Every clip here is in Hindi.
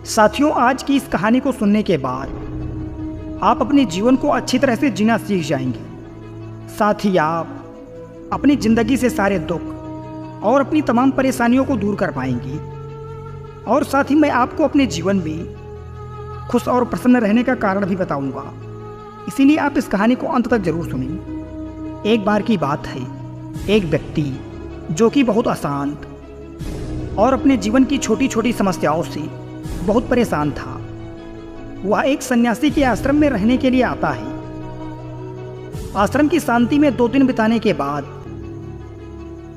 साथियों, आज की इस कहानी को सुनने के बाद आप अपने जीवन को अच्छी तरह से जीना सीख जाएंगे। साथ ही आप अपनी ज़िंदगी से सारे दुख और अपनी तमाम परेशानियों को दूर कर पाएंगे। और साथ ही मैं आपको अपने जीवन में खुश और प्रसन्न रहने का कारण भी बताऊंगा। इसीलिए आप इस कहानी को अंत तक जरूर सुनें। एक बार की बात है, एक व्यक्ति जो कि बहुत अशांत और अपने जीवन की छोटी छोटी समस्याओं से बहुत परेशान था। वह एक सन्यासी के आश्रम में रहने के लिए आता है। आश्रम की शांति में 2 दिन बिताने के बाद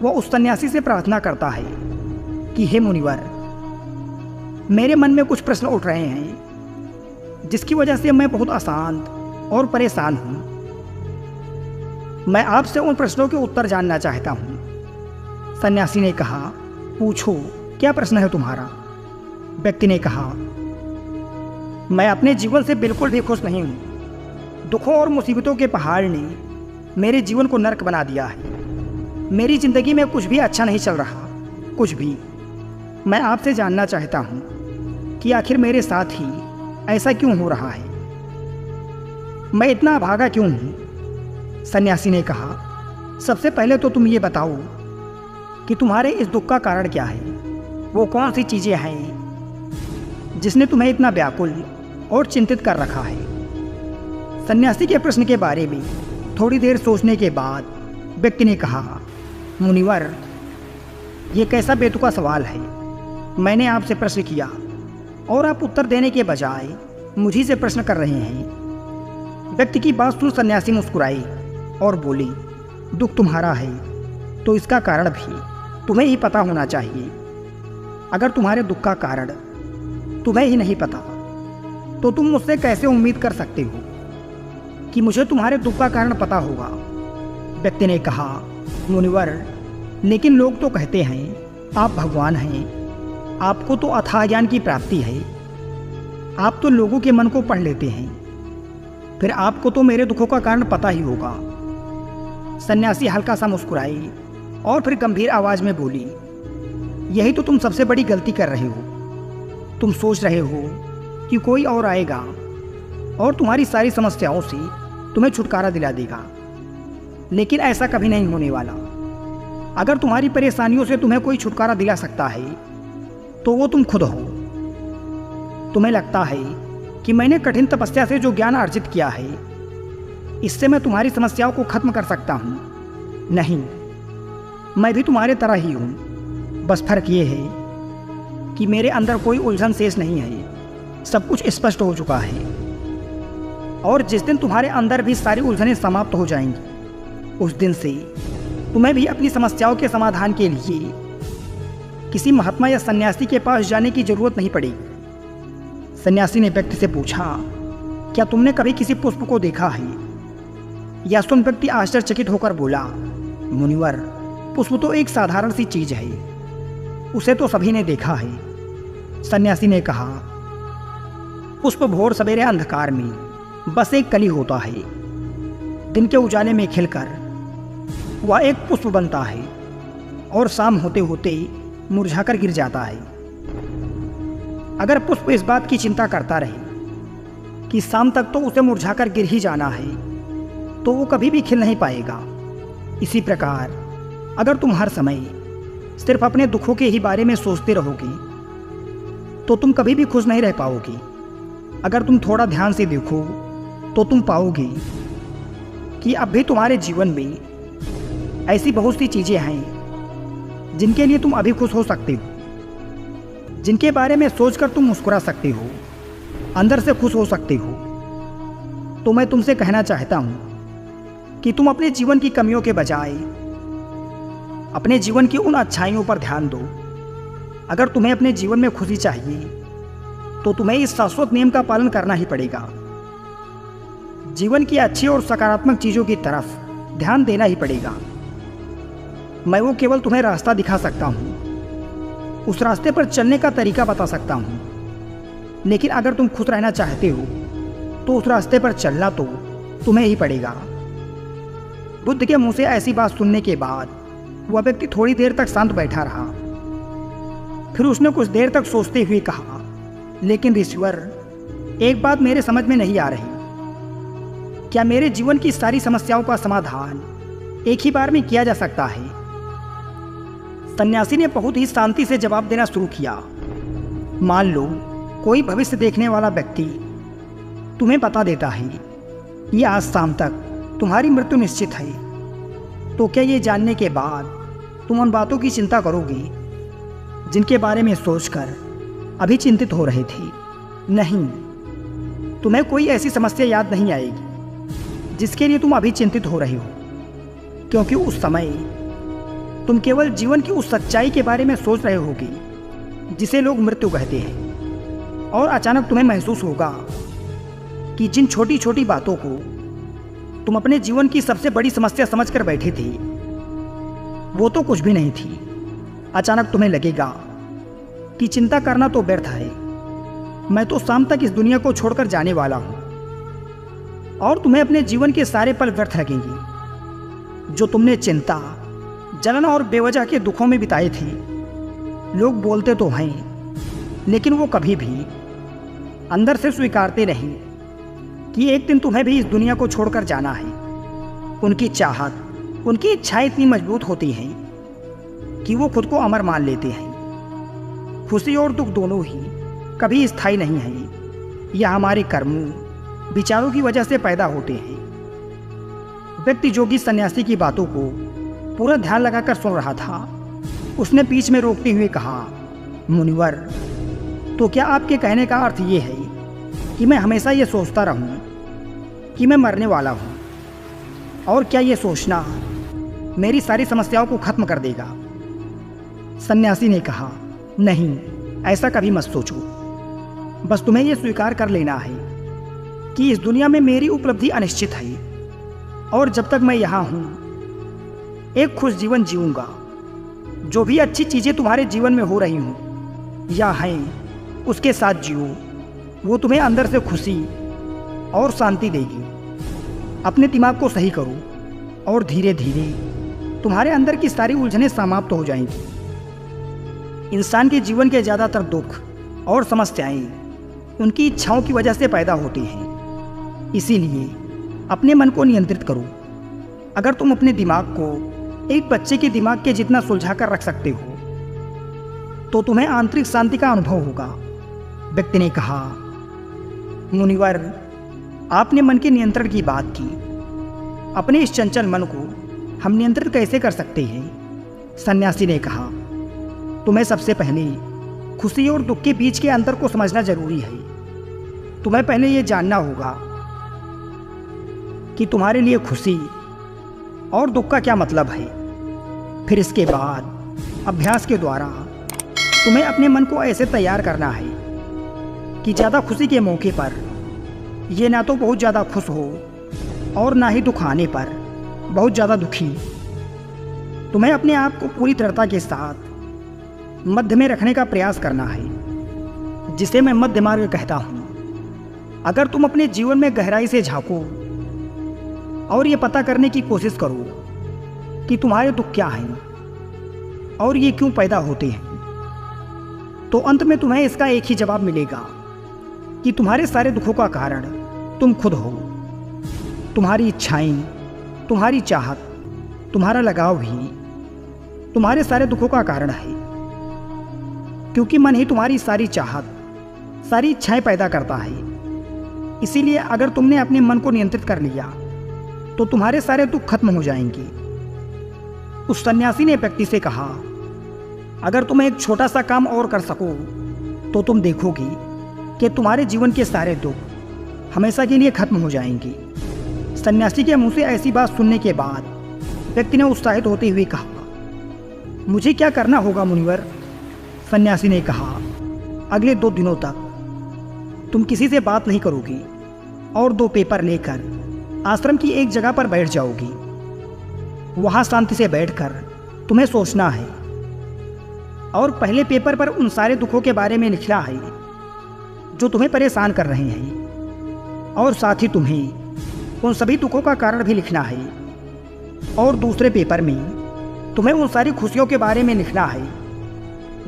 वह उस सन्यासी से प्रार्थना करता है कि हे मुनिवर, मेरे मन में कुछ प्रश्न उठ रहे हैं जिसकी वजह से मैं बहुत अशांत और परेशान हूँ। मैं आपसे उन प्रश्नों के उत्तर जानना चाहता हूँ। सन्यासी ने कहा, पूछो, क्या प्रश्न है तुम्हारा? व्यक्ति ने कहा, मैं अपने जीवन से बिल्कुल भी खुश नहीं हूँ। दुखों और मुसीबतों के पहाड़ ने मेरे जीवन को नर्क बना दिया है। मेरी ज़िंदगी में कुछ भी अच्छा नहीं चल रहा, कुछ भी। मैं आपसे जानना चाहता हूँ कि आखिर मेरे साथ ही ऐसा क्यों हो रहा है? मैं इतना अभागा क्यों हूँ? सन्यासी ने कहा, सबसे पहले तो तुम ये बताओ कि तुम्हारे इस दुख का कारण क्या है? वो कौन सी चीज़ें हैं जिसने तुम्हें इतना व्याकुल और चिंतित कर रखा है? सन्यासी के प्रश्न के बारे में थोड़ी देर सोचने के बाद व्यक्ति ने कहा, मुनिवर, ये कैसा बेतुका सवाल है। मैंने आपसे प्रश्न किया और आप उत्तर देने के बजाय मुझी से प्रश्न कर रहे हैं। व्यक्ति की बात सुन सन्यासी मुस्कुराई और बोली, दुख तुम्हारा है तो इसका कारण भी तुम्हें ही पता होना चाहिए। अगर तुम्हारे दुख का कारण तुम्हें ही नहीं पता तो तुम मुझसे कैसे उम्मीद कर सकते हो कि मुझे तुम्हारे दुख का कारण पता होगा? व्यक्ति ने कहा, मुनिवर, लेकिन लोग तो कहते हैं आप भगवान हैं, आपको तो अथाह ज्ञान की प्राप्ति है, आप तो लोगों के मन को पढ़ लेते हैं, फिर आपको तो मेरे दुखों का कारण पता ही होगा। सन्यासी हल्का सा मुस्कुराई और फिर गंभीर आवाज में बोली, यही तो तुम सबसे बड़ी गलती कर रहे हो। तुम सोच रहे हो कि कोई और आएगा और तुम्हारी सारी समस्याओं से तुम्हें छुटकारा दिला देगा, लेकिन ऐसा कभी नहीं होने वाला। अगर तुम्हारी परेशानियों से तुम्हें कोई छुटकारा दिला सकता है तो वो तुम खुद हो। तुम्हें लगता है कि मैंने कठिन तपस्या से जो ज्ञान अर्जित किया है, इससे मैं तुम्हारी समस्याओं को खत्म कर सकता हूँ। नहीं, मैं भी तुम्हारे तरह ही हूँ। बस फर्क ये है कि मेरे अंदर कोई उलझन शेष नहीं है, सब कुछ स्पष्ट हो चुका है। और जिस दिन तुम्हारे अंदर भी सारी उलझनें समाप्त हो जाएंगी, उस दिन से तुम्हें भी अपनी समस्याओं के समाधान के लिए किसी महात्मा या सन्यासी के पास जाने की जरूरत नहीं पड़ेगी। सन्यासी ने व्यक्ति से पूछा, क्या तुमने कभी किसी पुष्प को देखा है? या सुन व्यक्ति आश्चर्यचकित होकर बोला, मुनिवर, पुष्प तो एक साधारण सी चीज है, उसे तो सभी ने देखा है। सन्यासी ने कहा, पुष्प भोर सवेरे अंधकार में बस एक कली होता है। दिन के उजाले में खिलकर वह एक पुष्प बनता है और शाम होते होते मुरझाकर गिर जाता है। अगर पुष्प इस बात की चिंता करता रहे कि शाम तक तो उसे मुरझाकर गिर ही जाना है, तो वो कभी भी खिल नहीं पाएगा। इसी प्रकार अगर तुम हर समय सिर्फ अपने दुखों के ही बारे में सोचते रहोगे तो तुम कभी भी खुश नहीं रह पाओगे। अगर तुम थोड़ा ध्यान से देखो तो तुम पाओगे कि अब भी तुम्हारे जीवन में ऐसी बहुत सी चीज़ें हैं जिनके लिए तुम अभी खुश हो सकते हो, जिनके बारे में सोचकर तुम मुस्कुरा सकते हो, अंदर से खुश हो सकते हो। तो मैं तुमसे कहना चाहता हूँ कि तुम अपने जीवन की कमियों के बजाय अपने जीवन की उन अच्छाइयों पर ध्यान दो। अगर तुम्हें अपने जीवन में खुशी चाहिए तो तुम्हें इस शाश्वत नियम का पालन करना ही पड़ेगा। जीवन की अच्छी और सकारात्मक चीज़ों की तरफ ध्यान देना ही पड़ेगा। मैं वो केवल तुम्हें रास्ता दिखा सकता हूँ, उस रास्ते पर चलने का तरीका बता सकता हूँ, लेकिन अगर तुम खुश रहना चाहते हो तो उस रास्ते पर चलना तो तुम्हें ही पड़ेगा। बुद्ध के मुंह से ऐसी बात सुनने के बाद वह व्यक्ति थोड़ी देर तक शांत बैठा रहा। फिर उसने कुछ देर तक सोचते हुए कहा, लेकिन ऋषिवर, एक बात मेरे समझ में नहीं आ रही। क्या मेरे जीवन की सारी समस्याओं का समाधान एक ही बार में किया जा सकता है? सन्यासी ने बहुत ही शांति से जवाब देना शुरू किया। मान लो कोई भविष्य देखने वाला व्यक्ति तुम्हें बता देता है कि आज शाम तक तुम्हारी मृत्यु निश्चित है, तो क्या ये जानने के बाद तुम उन बातों की चिंता करोगे जिनके बारे में सोचकर अभी चिंतित हो रहे थे? नहीं, तुम्हें कोई ऐसी समस्या याद नहीं आएगी जिसके लिए तुम अभी चिंतित हो रहे हो, क्योंकि उस समय तुम केवल जीवन की उस सच्चाई के बारे में सोच रहे होगे जिसे लोग मृत्यु कहते हैं। और अचानक तुम्हें महसूस होगा कि जिन छोटी छोटी बातों को तुम अपने जीवन की सबसे बड़ी समस्या समझकर बैठे थे, वो तो कुछ भी नहीं थी। अचानक तुम्हें लगेगा कि चिंता करना तो व्यर्थ है, मैं तो शाम तक इस दुनिया को छोड़कर जाने वाला हूं। और तुम्हें अपने जीवन के सारे पल व्यर्थ लगेंगे जो तुमने चिंता, जलन और बेवजह के दुखों में बिताए थे। लोग बोलते तो हैं, लेकिन वो कभी भी अंदर से स्वीकारते नहीं कि एक दिन तुम्हें भी इस दुनिया को छोड़कर जाना है। उनकी चाहत, उनकी इच्छाएं इतनी मजबूत होती हैं कि वो खुद को अमर मान लेते हैं। खुशी और दुख दोनों ही कभी स्थायी नहीं हैं। यह हमारे कर्मों, विचारों की वजह से पैदा होते हैं। व्यक्ति जोगी सन्यासी की बातों को पूरा ध्यान लगाकर सुन रहा था। उसने बीच में रोकते हुए कहा, मुनिवर, तो क्या आपके कहने का अर्थ ये है कि मैं हमेशा ये सोचता रहूं कि मैं मरने वाला हूं? और क्या ये सोचना मेरी सारी समस्याओं को खत्म कर देगा? सन्यासी ने कहा, नहीं, ऐसा कभी मत सोचो। बस तुम्हें यह स्वीकार कर लेना है कि इस दुनिया में मेरी उपलब्धि अनिश्चित है, और जब तक मैं यहाँ हूँ एक खुश जीवन जीऊँगा। जो भी अच्छी चीज़ें तुम्हारे जीवन में हो रही हूँ या हैं, उसके साथ जियो। वो तुम्हें अंदर से खुशी और शांति देगी। अपने दिमाग को सही करो और धीरे धीरे तुम्हारे अंदर की सारी उलझनें समाप्त हो जाएंगी। इंसान के जीवन के ज़्यादातर दुख और समस्याएं उनकी इच्छाओं की वजह से पैदा होती हैं। इसीलिए अपने मन को नियंत्रित करो। अगर तुम अपने दिमाग को एक बच्चे के दिमाग के जितना सुलझा कर रख सकते हो, तो तुम्हें आंतरिक शांति का अनुभव होगा। व्यक्ति ने कहा, मुनिवर, आपने मन के नियंत्रण की बात की। अपने इस चंचल मन को हम नियंत्रित कैसे कर सकते हैं? सन्यासी ने कहा, तुम्हें सबसे पहले खुशी और दुख के बीच के अंतर को समझना जरूरी है। तुम्हें पहले यह जानना होगा कि तुम्हारे लिए खुशी और दुख का क्या मतलब है। फिर इसके बाद अभ्यास के द्वारा तुम्हें अपने मन को ऐसे तैयार करना है कि ज़्यादा खुशी के मौके पर ये ना तो बहुत ज़्यादा खुश हो और ना ही दुख आने पर बहुत ज़्यादा दुखी। तुम्हें अपने आप को पूरी दृढ़ता के साथ मध्य में रखने का प्रयास करना है, जिसे मैं मध्य मार्ग कहता हूँ। अगर तुम अपने जीवन में गहराई से झांको और ये पता करने की कोशिश करो कि तुम्हारे दुख क्या हैं और ये क्यों पैदा होते हैं, तो अंत में तुम्हें इसका एक ही जवाब मिलेगा कि तुम्हारे सारे दुखों का कारण तुम खुद हो। तुम्हारी इच्छाएं, तुम्हारी चाहत, तुम्हारा लगाव भी तुम्हारे सारे दुखों का कारण है, क्योंकि मन ही तुम्हारी सारी चाहत, सारी इच्छाएं पैदा करता है। इसीलिए अगर तुमने अपने मन को नियंत्रित कर लिया तो तुम्हारे सारे दुख खत्म हो जाएंगे। उस सन्यासी ने व्यक्ति से कहा, अगर तुम एक छोटा सा काम और कर सको तो तुम देखोगे कि तुम्हारे जीवन के सारे दुख हमेशा के लिए खत्म हो जाएंगे। सन्यासी के मुंह से ऐसी बात सुनने के बाद व्यक्ति ने उत्साहित होते हुए कहा, मुझे क्या करना होगा मुनिवर? सन्यासी ने कहा, अगले 2 दिनों तक तुम किसी से बात नहीं करोगी और 2 पेपर लेकर आश्रम की एक जगह पर बैठ जाओगी। वहां शांति से बैठकर तुम्हें सोचना है और पहले पेपर पर उन सारे दुखों के बारे में लिखना है जो तुम्हें परेशान कर रहे हैं, और साथ ही तुम्हें उन सभी दुखों का कारण भी लिखना है। और दूसरे पेपर में तुम्हें उन सारी खुशियों के बारे में लिखना है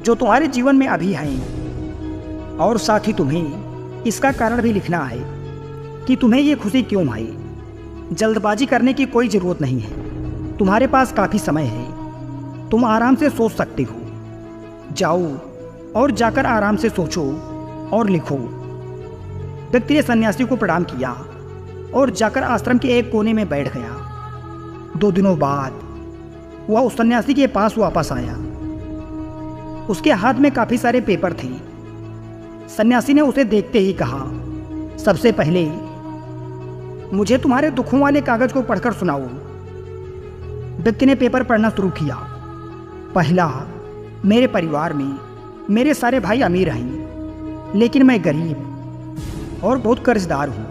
जो तुम्हारे जीवन में अभी हैं। और साथ ही तुम्हें इसका कारण भी लिखना है कि तुम्हें ये खुशी क्यों आई। जल्दबाजी करने की कोई ज़रूरत नहीं है, तुम्हारे पास काफ़ी समय है, तुम आराम से सोच सकते हो। जाओ और जाकर आराम से सोचो और लिखो। व्यक्ति ने सन्यासी को प्रणाम किया और जाकर आश्रम के एक कोने में बैठ गया। 2 दिनों बाद वह उस सन्यासी के पास वापस आया। उसके हाथ में काफ़ी सारे पेपर थे। सन्यासी ने उसे देखते ही कहा, सबसे पहले मुझे तुम्हारे दुखों वाले कागज को पढ़कर सुनाओ। व्यक्ति ने पेपर पढ़ना शुरू किया। पहला, मेरे परिवार में मेरे सारे भाई अमीर हैं, लेकिन मैं गरीब और बहुत कर्जदार हूँ,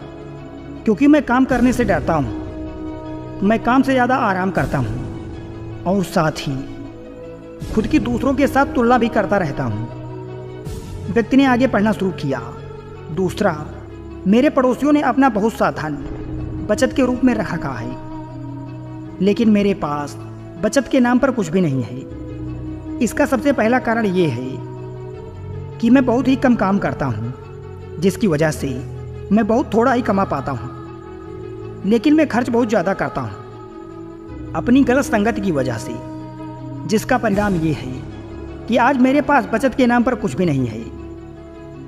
क्योंकि मैं काम करने से डरता हूँ। मैं काम से ज़्यादा आराम करता हूँ और साथ ही खुद की दूसरों के साथ तुलना भी करता रहता हूँ। व्यक्ति ने आगे पढ़ना शुरू किया। दूसरा, मेरे पड़ोसियों ने अपना बहुत सा धन बचत के रूप में रखा है, लेकिन मेरे पास बचत के नाम पर कुछ भी नहीं है। इसका सबसे पहला कारण ये है कि मैं बहुत ही कम काम करता हूँ, जिसकी वजह से मैं बहुत थोड़ा ही कमा पाता हूँ, लेकिन मैं खर्च बहुत ज़्यादा करता हूँ अपनी गलत संगत की वजह से, जिसका परिणाम ये है कि आज मेरे पास बचत के नाम पर कुछ भी नहीं है।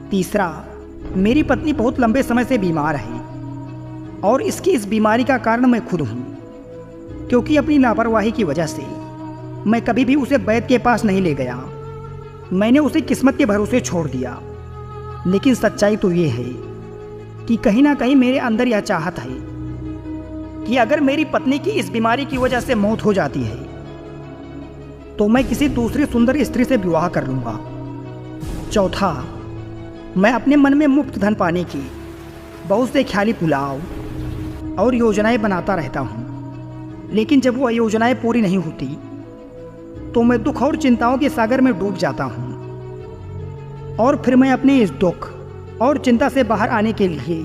तीसरा, मेरी पत्नी बहुत लंबे समय से बीमार है और इसकी इस बीमारी का कारण मैं खुद हूँ, क्योंकि अपनी लापरवाही की वजह से मैं कभी भी उसे वैद्य के पास नहीं ले गया। मैंने उसे किस्मत के भरोसे छोड़ दिया। लेकिन सच्चाई तो ये है कि कहीं ना कहीं मेरे अंदर यह चाहत है कि अगर मेरी पत्नी की इस बीमारी की वजह से मौत हो जाती है तो मैं किसी दूसरी सुंदर स्त्री से विवाह कर लूँगा। चौथा, मैं अपने मन में मुफ्त धन पाने की बहुत से ख्याली पुलाव और योजनाएं बनाता रहता हूँ, लेकिन जब वो योजनाएं पूरी नहीं होती तो मैं दुख और चिंताओं के सागर में डूब जाता हूँ। और फिर मैं अपने इस दुख और चिंता से बाहर आने के लिए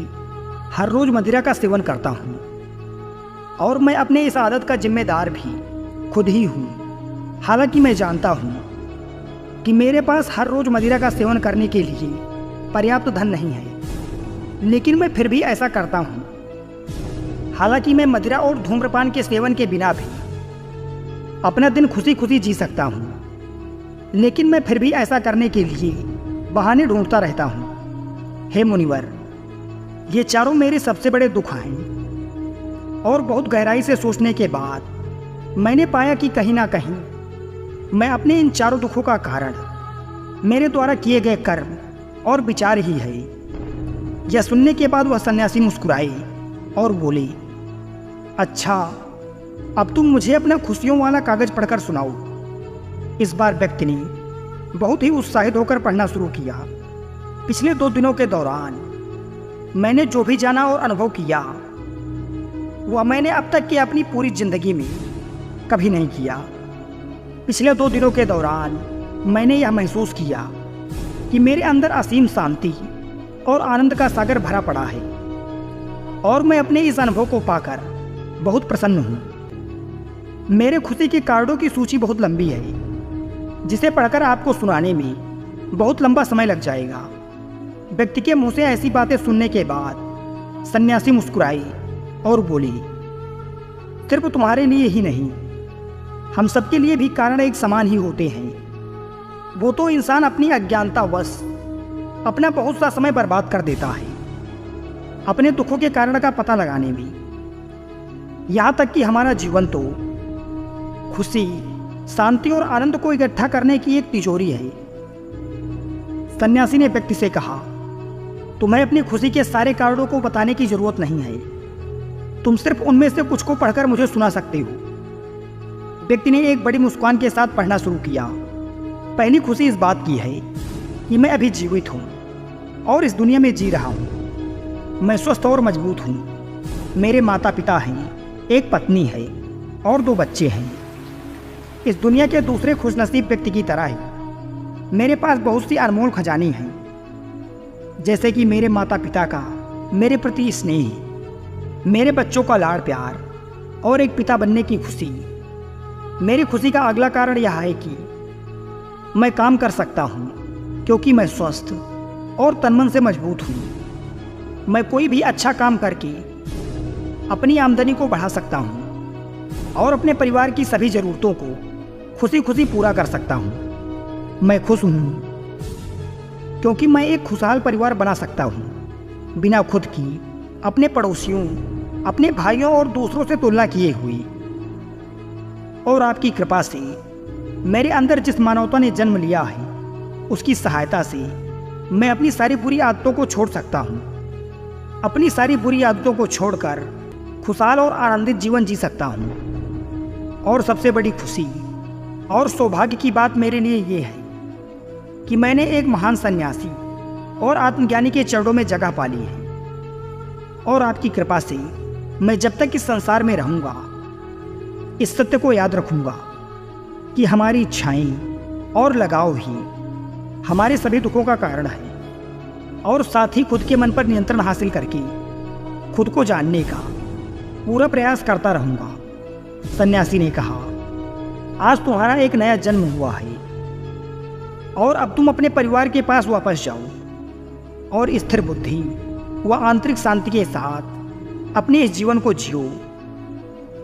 हर रोज़ मदिरा का सेवन करता हूँ, और मैं अपने इस आदत का जिम्मेदार भी खुद ही हूँ। हालांकि मैं जानता हूँ कि मेरे पास हर रोज़ मदिरा का सेवन करने के लिए पर्याप्त धन नहीं है, लेकिन मैं फिर भी ऐसा करता हूँ। हालांकि मैं मदिरा और धूम्रपान के सेवन के बिना भी अपना दिन खुशी खुशी जी सकता हूँ, लेकिन मैं फिर भी ऐसा करने के लिए बहाने ढूंढता रहता हूँ। हे मुनिवर, ये चारों मेरे सबसे बड़े दुख हैं, और बहुत गहराई से सोचने के बाद मैंने पाया कि कहीं ना कहीं मैं अपने इन चारों दुखों का कारण मेरे द्वारा किए गए कर्म और विचार ही है। यह सुनने के बाद वह सन्यासी मुस्कुराए और बोले, अच्छा, अब तुम मुझे अपना खुशियों वाला कागज पढ़कर सुनाओ। इस बार व्यक्ति ने बहुत ही उत्साहित होकर पढ़ना शुरू किया। पिछले 2 दिनों के दौरान मैंने जो भी जाना और अनुभव किया वह मैंने अब तक की अपनी पूरी जिंदगी में कभी नहीं किया। पिछले 2 दिनों के दौरान मैंने यह महसूस किया कि मेरे अंदर असीम शांति और आनंद का सागर भरा पड़ा है, और मैं अपने इस अनुभव को पाकर बहुत प्रसन्न हूँ। मेरे खुशी के कार्डों की सूची बहुत लंबी है, जिसे पढ़कर आपको सुनाने में बहुत लंबा समय लग जाएगा। व्यक्ति के मुंह से ऐसी बातें सुनने के बाद सन्यासी मुस्कुराई और बोली, सिर्फ तुम्हारे लिए ही नहीं, हम सबके लिए भी कारण एक समान ही होते हैं। वो तो इंसान अपनी अज्ञानतावश अपना बहुत सा समय बर्बाद कर देता है अपने दुखों के कारण का पता लगाने में। यहाँ तक कि हमारा जीवन तो खुशी, शांति और आनंद को इकट्ठा करने की एक तिजोरी है। सन्यासी ने व्यक्ति से कहा, तुम्हें अपनी खुशी के सारे कारणों को बताने की जरूरत नहीं है, तुम सिर्फ उनमें से कुछ को पढ़कर मुझे सुना सकते हो। व्यक्ति ने एक बड़ी मुस्कान के साथ पढ़ना शुरू किया। पहली खुशी इस बात की है कि मैं अभी जीवित हूँ और इस दुनिया में जी रहा हूँ। मैं स्वस्थ और मजबूत हूँ। मेरे माता पिता हैं, एक पत्नी है और 2 बच्चे हैं। इस दुनिया के दूसरे खुशनसीब व्यक्ति की तरह ही मेरे पास बहुत सी अनमोल खजाने हैं, जैसे कि मेरे माता पिता का मेरे प्रति स्नेह, मेरे बच्चों का लाड़ प्यार और एक पिता बनने की खुशी। मेरी खुशी का अगला कारण यह है कि मैं काम कर सकता हूँ, क्योंकि मैं स्वस्थ, और तनमन से मजबूत हूँ। मैं कोई भी अच्छा काम करके अपनी आमदनी को बढ़ा सकता हूँ और अपने परिवार की सभी ज़रूरतों को खुशी खुशी पूरा कर सकता हूँ। मैं खुश हूँ क्योंकि मैं एक खुशहाल परिवार बना सकता हूँ, बिना खुद की, अपने पड़ोसियों, अपने भाइयों और दूसरों से तुलना किए हुए। और आपकी कृपा से मेरे अंदर जिस मानवता ने जन्म लिया है, उसकी सहायता से मैं अपनी सारी बुरी आदतों को छोड़ सकता हूँ। अपनी सारी बुरी आदतों को छोड़कर खुशहाल और आनंदित जीवन जी सकता हूँ। और सबसे बड़ी खुशी और सौभाग्य की बात मेरे लिए ये है कि मैंने एक महान सन्यासी और आत्मज्ञानी के चरणों में जगह पा ली है। और आपकी कृपा से मैं जब तक इस संसार में रहूँगा, इस सत्य को याद रखूँगा कि हमारी इच्छाएं और लगाव ही हमारे सभी दुखों का कारण है। और साथ ही खुद के मन पर नियंत्रण हासिल करके खुद को जानने का पूरा प्रयास करता रहूँगा। सन्यासी ने कहा, आज तुम्हारा एक नया जन्म हुआ है और अब तुम अपने परिवार के पास वापस जाओ और स्थिर बुद्धि व आंतरिक शांति के साथ अपने इस जीवन को जियो।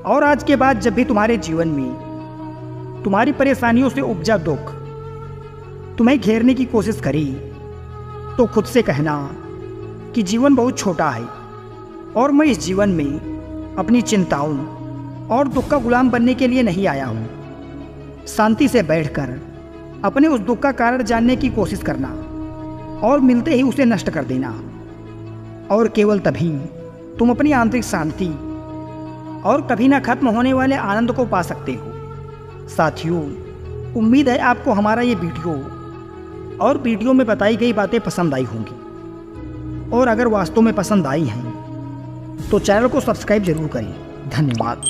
और आज के बाद जब भी तुम्हारे जीवन में तुम्हारी परेशानियों से उपजा दुख तुम्हें घेरने की कोशिश करे, तो खुद से कहना कि जीवन बहुत छोटा है और मैं इस जीवन में अपनी चिंताओं और दुख का गुलाम बनने के लिए नहीं आया हूँ। शांति से बैठकर अपने उस दुख का कारण जानने की कोशिश करना और मिलते ही उसे नष्ट कर देना। और केवल तभी तुम अपनी आंतरिक शांति और कभी ना खत्म होने वाले आनंद को पा सकते हो। साथियों, उम्मीद है आपको हमारा ये वीडियो और वीडियो में बताई गई बातें पसंद आई होंगी। और अगर वास्तव में पसंद आई हैं तो चैनल को सब्सक्राइब जरूर करें। धन्यवाद।